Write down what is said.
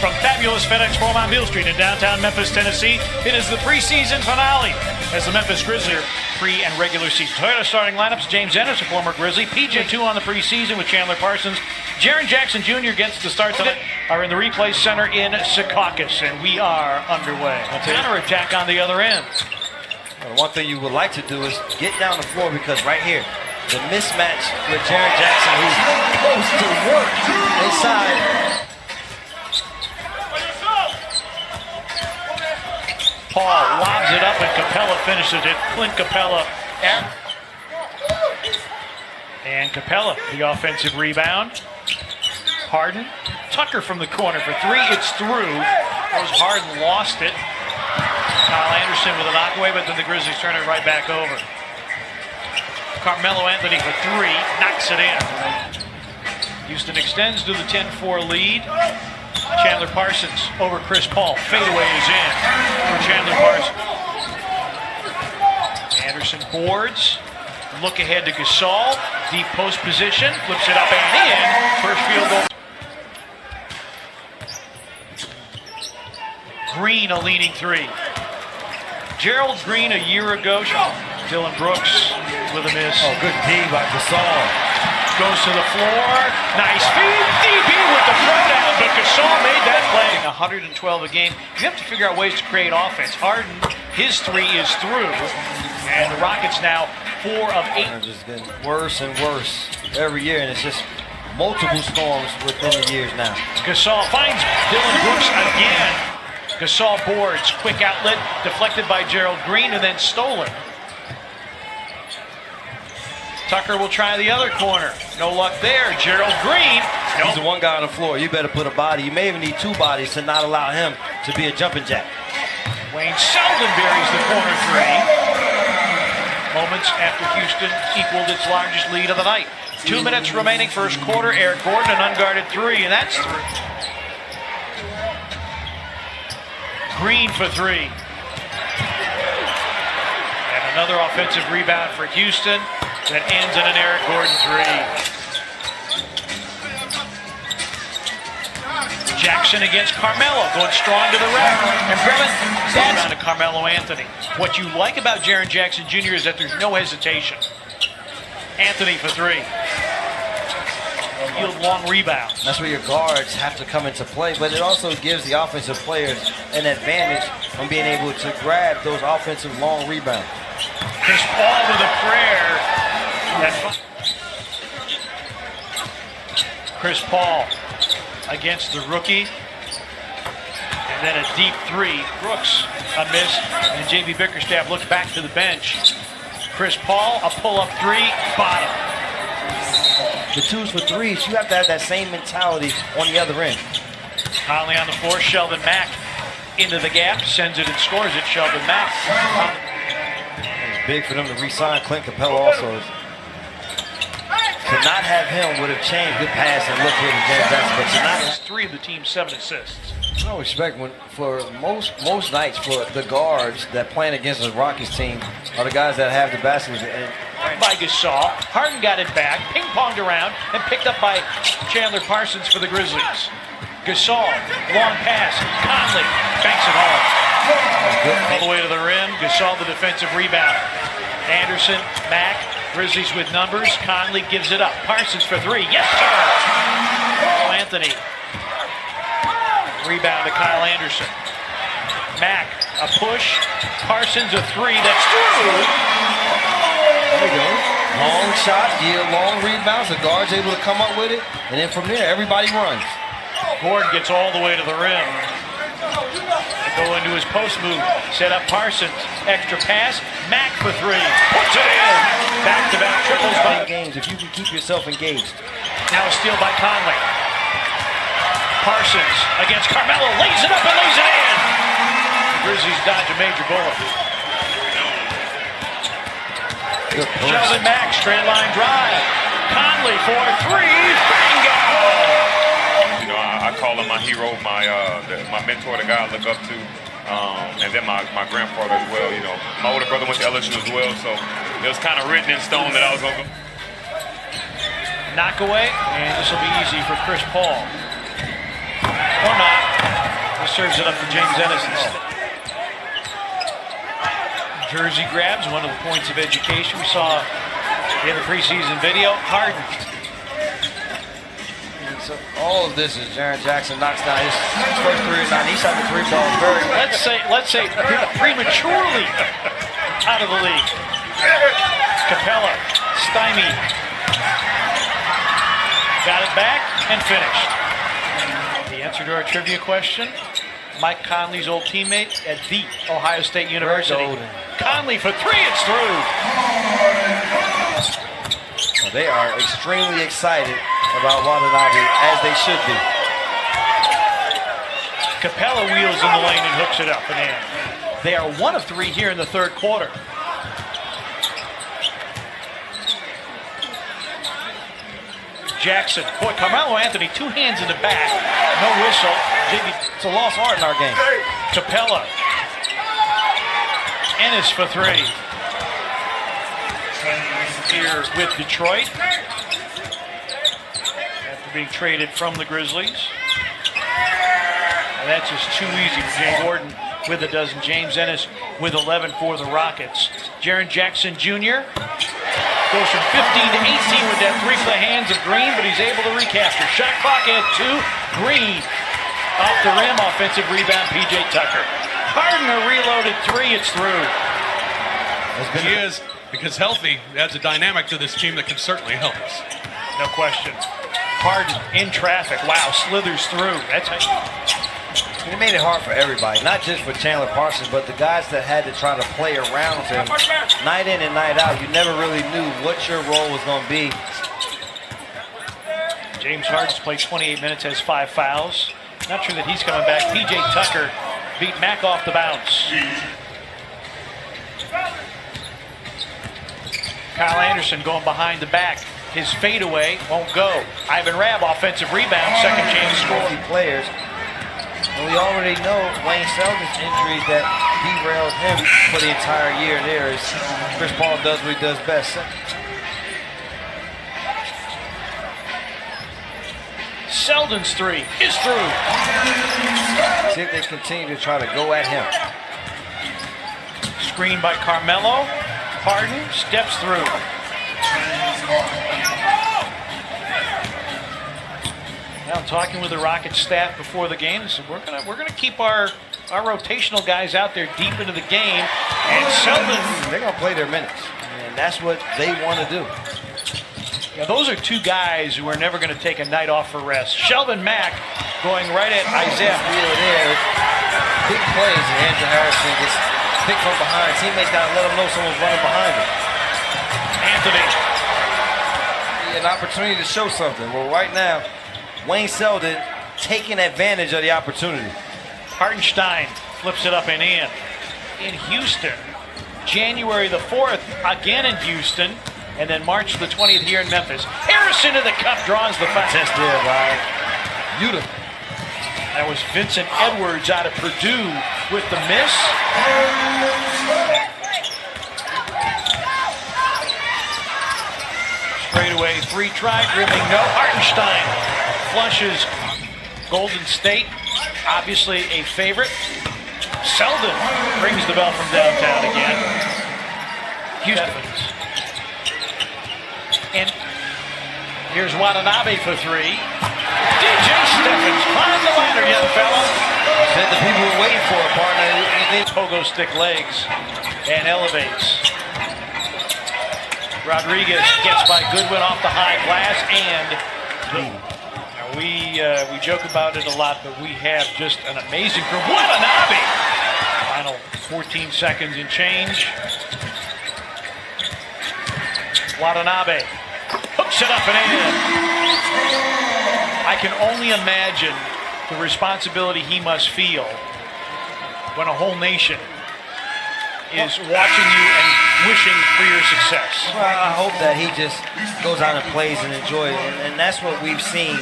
From fabulous FedEx Forum on Beale Street in downtown Memphis, Tennessee, it is the preseason finale as the Mempfis Grizzlies pre- and regular season. Toyota starting lineups: James Ennis, a former Grizzly, PJ2 on the preseason with Chandler Parsons. Jaren Jackson Jr. gets the start tonight. Are in the replay center in Secaucus, and we are underway. Counter-attack on the other end. Well, one thing you would like to do is get down the floor, because right here, the mismatch with Jaren Jackson, who's close to work inside. Paul lobs it up and Capella finishes it. Clint Capella. And Capella, the offensive rebound. Harden. Tucker from the corner for three. It's through. That was Harden, lost it. Kyle Anderson with a knockaway, but then the Grizzlies turn it right back over. Carmelo Anthony for three. Knocks it in. Houston extends to the 10-4 lead. Chandler Parsons over Chris Paul. Fadeaway is in for Chandler Parsons. Anderson boards. Look ahead to Gasol. Deep post position. Flips it up and in. First field goal. Green, a leaning three. Gerald Green a year ago. Dylan Brooks with a miss. Oh, good D by Gasol. Goes to the floor. Nice feed. DB with the throwdown, but Gasol made that play. 112 a game. You have to figure out ways to create offense. Harden, his three is through. And the Rockets now 4 of 8. They're just getting worse and worse every year, and it's just multiple storms within the years now. Gasol finds Dylan Brooks again. Gasol boards. Quick outlet. Deflected by Gerald Green and then stolen. Tucker will try the other corner. No luck there. Gerald Green. He's the one guy on the floor. You better put a body. You may even need two bodies to not allow him to be a jumping jack. Wayne Selden buries the corner three. Moments after Houston equaled its largest lead of the night. 2 minutes remaining first quarter. Eric Gordon, an unguarded three, and that's through. Green for three. And another offensive rebound for Houston. That ends in an Eric Gordon three. Jackson against Carmelo, going strong to the rim. And Brevin down to Carmelo Anthony. What you like about Jaren Jackson Jr. is that there's no hesitation. Anthony for three. Yield long rebound. That's where your guards have to come into play, but it also gives the offensive players an advantage on being able to grab those offensive long rebounds. Chris Paul with a prayer. Chris Paul against the rookie. And then a deep three. Brooks, a miss. And J.B. Bickerstaff looks back to the bench. Chris Paul, a pull-up three, bottom. The 2s for 3s, you have to have that same mentality on the other end. Conley on the floor. Sheldon Mack into the gap. Sends it and scores it. Sheldon Mack. It's big for them to re-sign Clint Capella also. To not have him would have changed. Good pass and look here to James Jackson, but to not. 3 of the team's 7 assists. I would expect for most nights for the guards that playing against the Rockets team are the guys that have the baskets. And by Gasol. Harden got it back, ping-ponged around, and picked up by Chandler Parsons for the Grizzlies. Gasol, long pass. Conley banks it home. All the way to the rim. Gasol, the defensive rebound. Anderson, Mack. Grizzlies with numbers. Conley gives it up. Parsons for three. Yes, sir! Carl Anthony. Rebound to Kyle Anderson. Mack, a push. Parsons, a three. That's through. There we go. Long shot, long rebounds. The guard's able to come up with it. And then from there, everybody runs. Gordon gets all the way to the rim. Go into his post move. Set up Parsons. Extra pass. Mack for three. Puts it in. Back-to-back triples by games if you can keep yourself engaged. Now a steal by Conley. Parsons against Carmelo. Lays it up and lays it in. The Grizzlies dodge a major bullet. Sheldon Mack, straight line drive. Conley for three. Bingo! I call him my hero, my mentor, the guy I look up to, and then my grandfather as well. You know, my older brother went to LSU as well, so it was kind of written in stone that I was going to. Knock away, and this will be easy for Chris Paul. Or not. serves it up to James Ennis instead. Jersey grabs, one of the points of education we saw in the preseason video. Harden. So all of this is Jaren Jackson knocks down his first three of the night. He shot the three ball very well. Let's say prematurely out of the league. Capella, stymied. Got it back and finished. The answer to our trivia question, Mike Conley's old teammate at the Ohio State University. Conley for three, it's through. Well, they are extremely excited about Watanabe, as they should be. Capella wheels in the lane and hooks it up and in. They are 1 of 3 here in the third quarter. Jackson, boy, Carmelo Anthony, 2 hands in the back, no whistle. It's a lost art in our game. Capella, Ennis for 3. Here with Detroit, after being traded from the Grizzlies. And that's just too easy for Jay Gordon with a dozen. James Ennis with 11 for the Rockets. Jaren Jackson Jr. goes from 15 to 18 with that three for the hands of Green, but he's able to recapture. Shot clock at 2. Green off the rim, offensive rebound, P.J. Tucker. Harden a reloaded 3, it's through. He is, because healthy, adds a dynamic to this team that can certainly help us. No question. Harden in traffic. Wow, slithers through. That's how It made it hard for everybody, not just for Chandler Parsons, but the guys that had to try to play around him night in and night out. You never really knew what your role was going to be. James Harden's played 28 minutes, has 5 fouls. Not sure that he's coming back. P.J. Tucker beat Mack off the bounce. Kyle Anderson going behind the back. His fadeaway won't go. Ivan Rabb, offensive rebound, second chance score. Players. And we already know Wayne Selden's injuries that derailed him for the entire year there as Chris Paul does what he does best. Selden's 3 is through. See if they continue to try to go at him. Screen by Carmelo. Harden steps through. Now I'm talking with the Rockets staff before the game. So we're gonna keep our rotational guys out there deep into the game. And Selden, they're gonna play their minutes, and that's what they want to do. Yeah, those are 2 guys who are never going to take a night off for rest. Sheldon Mack going right at Isaiah. There, big plays, and Andrew Harrison gets picked from behind. Teammates got to let him know someone's running behind him. Anthony. An opportunity to show something. Well, right now, Wayne Selden taking advantage of the opportunity. Hartenstein flips it up and in. In Houston, January the 4th, again in Houston, and then March the 20th here in Memphis. Harrison to the cup, draws the foul. That's there, right? Beautiful. That was Vincent Edwards out of Purdue with the miss. Straightaway 3 try, dribbling no. Hartenstein flushes Golden State, obviously a favorite. Selden rings the bell from downtown again. Houston. And here's Watanabe for 3. DJ Stephens climbs the ladder, young fella. Said the people were waiting for it, partner. Pogo stick legs and elevates. Rodriguez gets by Goodwin off the high glass, and now we joke about it a lot, but we have just an amazing group. Watanabe! Final 14 seconds and change. Watanabe hooks it up and in. I can only imagine the responsibility he must feel when a whole nation is watching you and wishing for your success. Well, I hope that he just goes out and plays and enjoys it, and that's what we've seen.